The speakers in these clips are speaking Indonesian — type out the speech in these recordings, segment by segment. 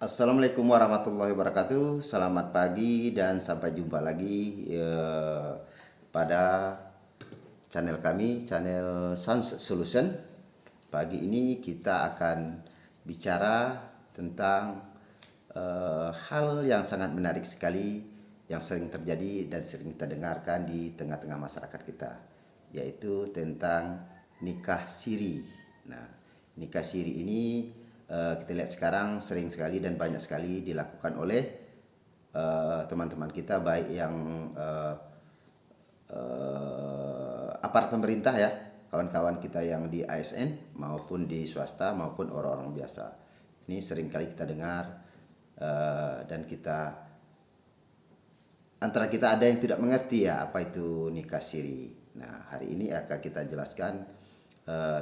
Assalamualaikum warahmatullahi wabarakatuh. Selamat pagi dan sampai jumpa lagi pada channel kami, channel Sans Solution. Pagi ini kita akan bicara tentang hal yang sangat menarik sekali yang sering terjadi dan sering kita dengarkan di tengah-tengah masyarakat kita, yaitu tentang nikah siri. Nah, nikah siri ini kita lihat sekarang sering sekali dan banyak sekali dilakukan oleh teman-teman kita, baik yang aparat pemerintah ya, kawan-kawan kita yang di ASN maupun di swasta maupun orang-orang biasa. Ini sering kali kita dengar dan antara kita ada yang tidak mengerti ya apa itu nikah siri. Nah, hari ini akan kita jelaskan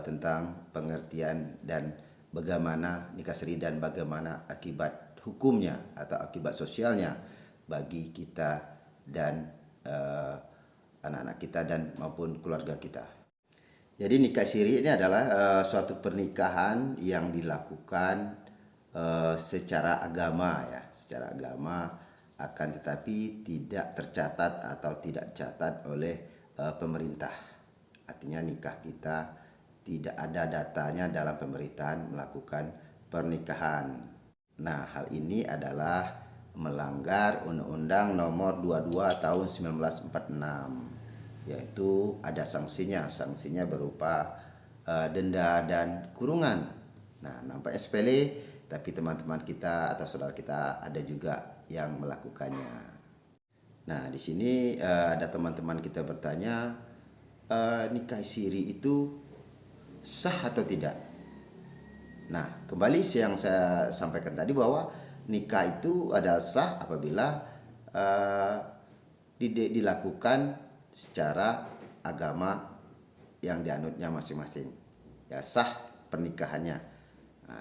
tentang pengertian dan bagaimana nikah siri dan bagaimana akibat hukumnya atau akibat sosialnya bagi kita dan anak-anak kita dan maupun keluarga kita. Jadi nikah siri ini adalah suatu pernikahan yang dilakukan secara agama ya, secara agama, akan tetapi tidak tercatat atau tidak dicatat oleh pemerintah. Artinya nikah kita tidak ada datanya dalam pemerintahan melakukan pernikahan. Nah, hal ini adalah melanggar Undang-Undang Nomor 22 Tahun 1946, yaitu ada sanksinya. Sanksinya berupa denda dan kurungan. Nah, nampaknya sepele, tapi teman-teman kita atau saudara kita ada juga yang melakukannya. Nah, di sini ada teman-teman kita bertanya, nikah siri itu sah atau tidak? Nah, kembali yang saya sampaikan tadi bahwa nikah itu adalah sah apabila dilakukan secara agama yang dianutnya masing-masing. Ya, sah pernikahannya. Nah,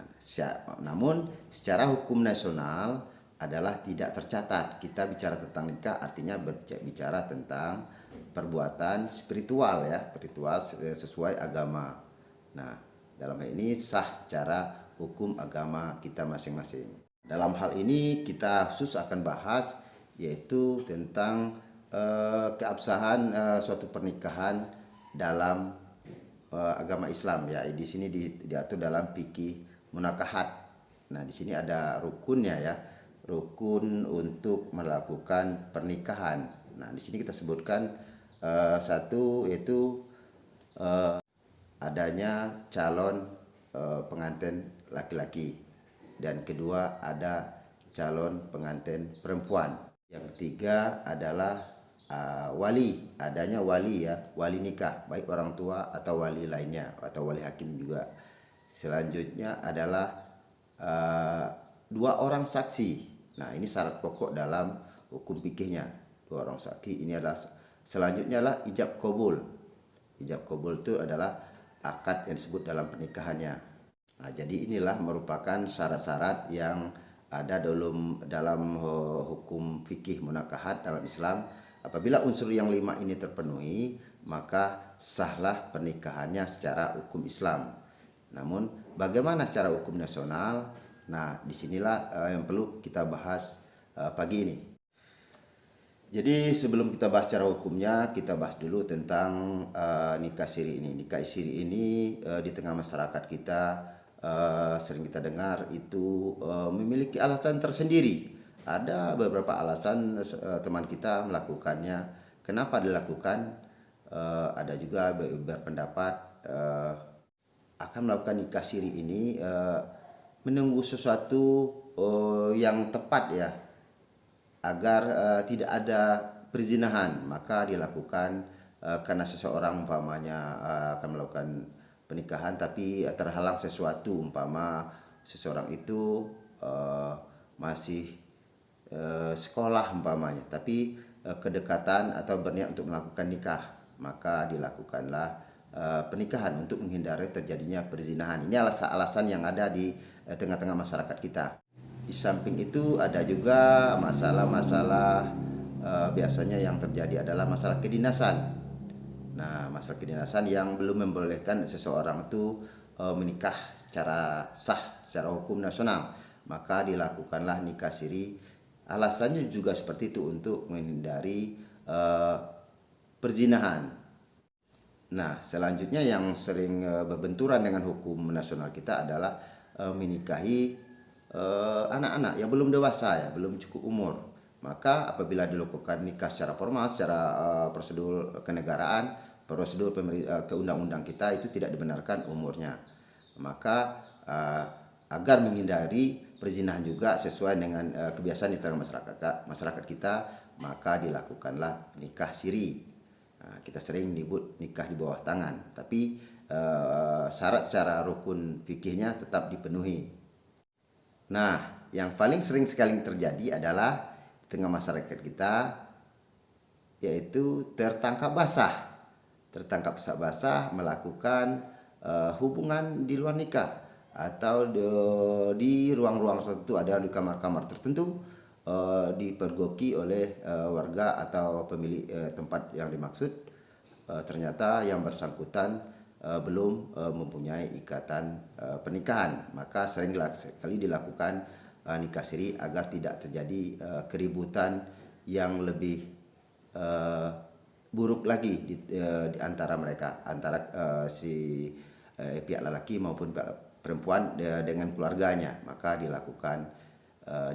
namun secara hukum nasional adalah tidak tercatat. Kita bicara tentang nikah artinya bicara tentang perbuatan spiritual ya, spiritual sesuai agama. Nah, dalam hal ini sah secara hukum agama kita masing-masing. Dalam hal ini kita khusus akan bahas yaitu tentang keabsahan suatu pernikahan dalam agama Islam ya. Di sini diatur dalam fikih munakahat. Nah, di sini ada rukunnya ya, rukun untuk melakukan pernikahan. Nah, di sini kita sebutkan satu yaitu adanya calon pengantin laki-laki, dan kedua ada calon pengantin perempuan. Yang ketiga adalah wali, adanya wali ya, wali nikah, baik orang tua atau wali lainnya atau wali hakim juga. Selanjutnya adalah dua orang saksi. Nah, ini syarat pokok dalam hukum fikihnya, dua orang saksi. Ini adalah selanjutnya adalah ijab kabul. Ijab kabul itu adalah akad yang disebut dalam pernikahannya. Nah, jadi inilah merupakan syarat-syarat yang ada dalam hukum fikih munakahat dalam Islam. Apabila unsur yang 5 ini terpenuhi, maka sahlah pernikahannya secara hukum Islam. Namun bagaimana secara hukum nasional? Nah, disinilah yang perlu kita bahas pagi ini. Jadi sebelum kita bahas secara hukumnya, kita bahas dulu tentang nikah siri ini. Nikah siri ini di tengah masyarakat kita sering kita dengar itu memiliki alasan tersendiri. Ada beberapa alasan teman kita melakukannya. Kenapa dilakukan? Ada juga berpendapat akan melakukan nikah siri ini menunggu sesuatu yang tepat ya, agar tidak ada perzinahan, maka dilakukan karena seseorang umpamanya akan melakukan pernikahan tapi terhalang sesuatu, umpama seseorang itu masih sekolah umpamanya, tapi kedekatan atau berniat untuk melakukan nikah, maka dilakukanlah pernikahan untuk menghindari terjadinya perzinahan. Ini alasan yang ada di tengah-tengah masyarakat kita. Di samping itu ada juga masalah-masalah biasanya yang terjadi adalah masalah kedinasan. Nah, masalah kedinasan yang belum membolehkan seseorang itu menikah secara sah, secara hukum nasional. maka dilakukanlah nikah siri. Alasannya juga seperti itu, untuk menghindari perzinahan. Nah, selanjutnya yang sering berbenturan dengan hukum nasional kita adalah menikahi anak-anak yang belum dewasa, ya, belum cukup umur. Maka apabila dilakukan nikah secara formal, secara prosedur kenegaraan, prosedur ke undang-undang kita, itu tidak dibenarkan umurnya. Maka agar menghindari perzinahan juga sesuai dengan kebiasaan di tengah masyarakat kita, maka dilakukanlah nikah siri. Nah, kita sering disebut nikah di bawah tangan, tapi syarat secara rukun fikihnya tetap dipenuhi. Nah, yang paling sering sekali terjadi adalah di tengah masyarakat kita, yaitu tertangkap basah melakukan hubungan di luar nikah, atau di ruang-ruang tertentu, ada di kamar-kamar tertentu, dipergoki oleh warga atau pemilik tempat yang dimaksud. Ternyata yang bersangkutan belum mempunyai ikatan pernikahan, maka sering sekali dilakukan nikah siri agar tidak terjadi keributan yang lebih buruk lagi di antara mereka, antara si pihak lelaki maupun pihak perempuan dengan keluarganya, maka dilakukan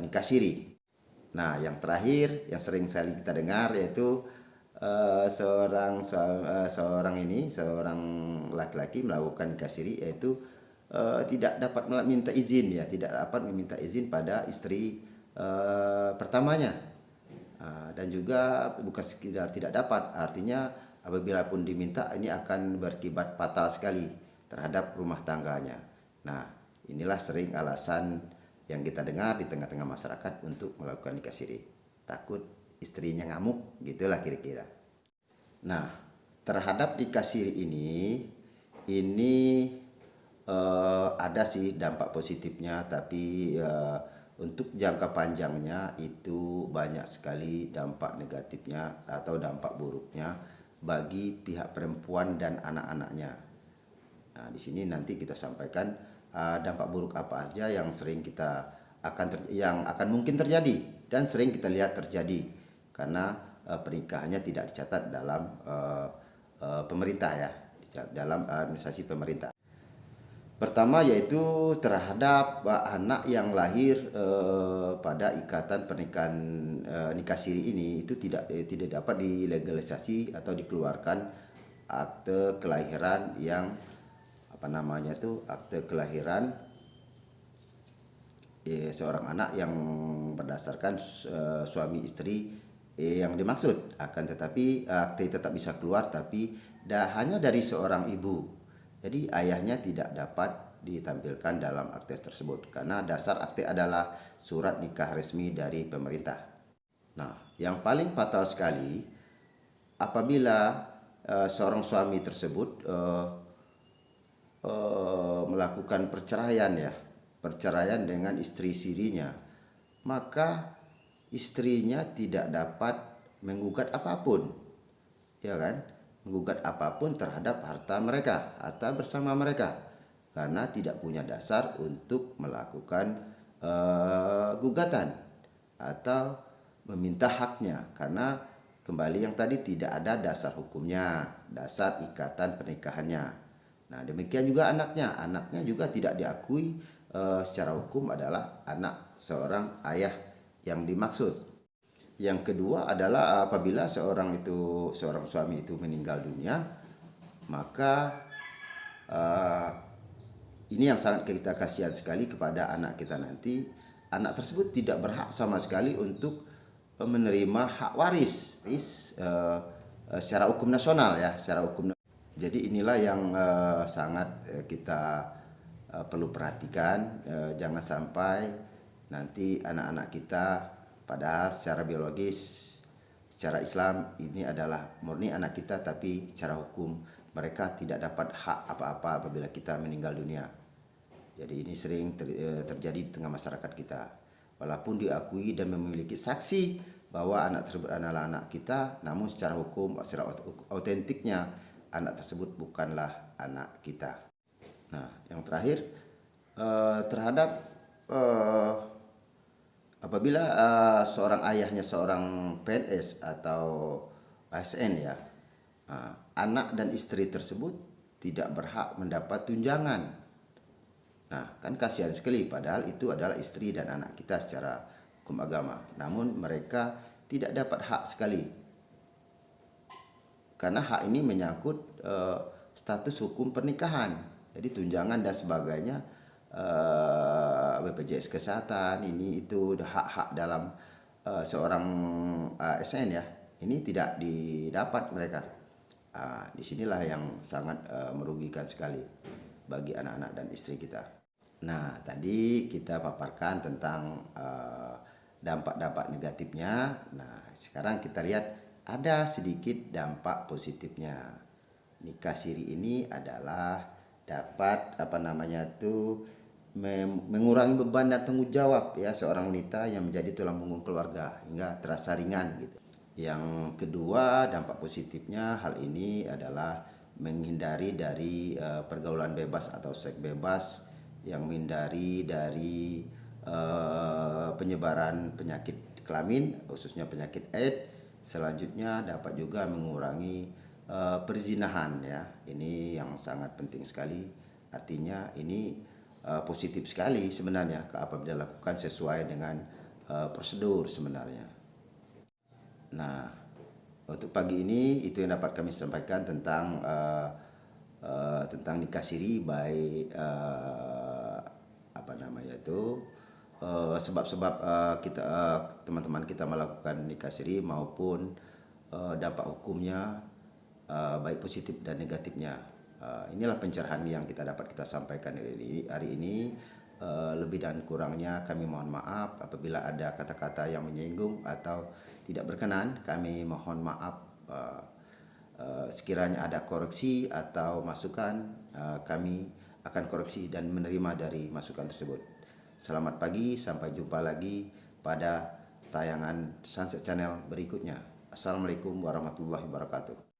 nikah siri. Nah, yang terakhir yang sering sekali kita dengar, yaitu seorang laki-laki melakukan nikah siri, yaitu tidak dapat meminta izin, ya, tidak dapat meminta izin pada istri pertamanya. Dan juga bukan sekedar tidak dapat, artinya apabila pun diminta, ini akan berakibat fatal sekali terhadap rumah tangganya. Nah, inilah sering alasan yang kita dengar di tengah-tengah masyarakat untuk melakukan nikah siri. Takut istrinya ngamuk, gitulah kira-kira. Nah, terhadap nikah siri ini ada sih dampak positifnya, tapi untuk jangka panjangnya itu banyak sekali dampak negatifnya atau dampak buruknya bagi pihak perempuan dan anak-anaknya. Nah, di sini nanti kita sampaikan dampak buruk apa aja yang sering kita yang akan mungkin terjadi dan sering kita lihat terjadi karena pernikahannya tidak dicatat dalam pemerintah, ya, dalam administrasi pemerintah. Pertama yaitu terhadap anak yang lahir pada ikatan pernikahan nikah siri ini, itu tidak dapat dilegalisasi atau dikeluarkan akte kelahiran yang akte kelahiran seorang anak yang berdasarkan suami istri yang dimaksud. Akan tetapi akte tetap bisa keluar, tapi hanya dari seorang ibu. Jadi ayahnya tidak dapat ditampilkan dalam akte tersebut karena dasar akte adalah surat nikah resmi dari pemerintah. Nah, yang paling fatal sekali apabila seorang suami tersebut melakukan perceraian dengan istri sirinya, maka istrinya tidak dapat menggugat apapun, ya kan, menggugat apapun terhadap harta mereka atau bersama mereka karena tidak punya dasar untuk melakukan gugatan atau meminta haknya, karena kembali yang tadi tidak ada dasar hukumnya, dasar ikatan pernikahannya. Nah, demikian juga anaknya juga tidak diakui secara hukum adalah anak seorang ayah yang dimaksud. Yang kedua adalah apabila seorang suami itu meninggal dunia, maka ini yang sangat kita kasihan sekali kepada anak kita nanti. Anak tersebut tidak berhak sama sekali untuk menerima hak waris secara hukum nasional, ya, secara hukum. Jadi inilah yang sangat kita perlu perhatikan, jangan sampai nanti anak-anak kita padahal secara biologis, secara Islam ini adalah murni anak kita, tapi secara hukum mereka tidak dapat hak apa-apa apabila kita meninggal dunia. Jadi ini sering terjadi di tengah masyarakat kita. Walaupun diakui dan memiliki saksi bahwa anak tersebut adalah anak kita, namun secara hukum, secara autentiknya anak tersebut bukanlah anak kita. Nah, yang terakhir terhadap Apabila seorang ayahnya seorang PNS atau ASN ya, anak dan istri tersebut tidak berhak mendapat tunjangan. Nah, kan kasihan sekali padahal itu adalah istri dan anak kita secara hukum agama. Namun mereka tidak dapat hak sekali. Karena hak ini menyangkut status hukum pernikahan. Jadi tunjangan dan sebagainya, BPJS Kesehatan, ini itu hak-hak dalam seorang ASN ya. Ini tidak didapat mereka. Disinilah yang sangat merugikan sekali bagi anak-anak dan istri kita. Nah, tadi kita paparkan tentang dampak-dampak negatifnya. Nah, sekarang kita lihat ada sedikit dampak positifnya. Nikah siri ini adalah dapat mengurangi beban dan tanggung jawab ya seorang wanita yang menjadi tulang punggung keluarga hingga terasa ringan gitu. Yang kedua, dampak positifnya hal ini adalah menghindari dari pergaulan bebas atau seks bebas, yang menghindari dari penyebaran penyakit kelamin khususnya penyakit AIDS. Selanjutnya dapat juga mengurangi perzinahan ya. Ini yang sangat penting sekali. Artinya ini positif sekali sebenarnya apabila dilakukan sesuai dengan prosedur sebenarnya. Nah, untuk pagi ini itu yang dapat kami sampaikan tentang nikah siri, baik sebab-sebab kita teman-teman kita melakukan nikah siri maupun dampak hukumnya, baik positif dan negatifnya. Inilah pencerahan yang kita sampaikan hari ini. Lebih dan kurangnya kami mohon maaf apabila ada kata-kata yang menyinggung atau tidak berkenan. Kami mohon maaf. Sekiranya ada koreksi atau masukan, kami akan koreksi dan menerima dari masukan tersebut. Selamat pagi, sampai jumpa lagi pada tayangan Sunset Channel berikutnya. Assalamualaikum warahmatullahi wabarakatuh.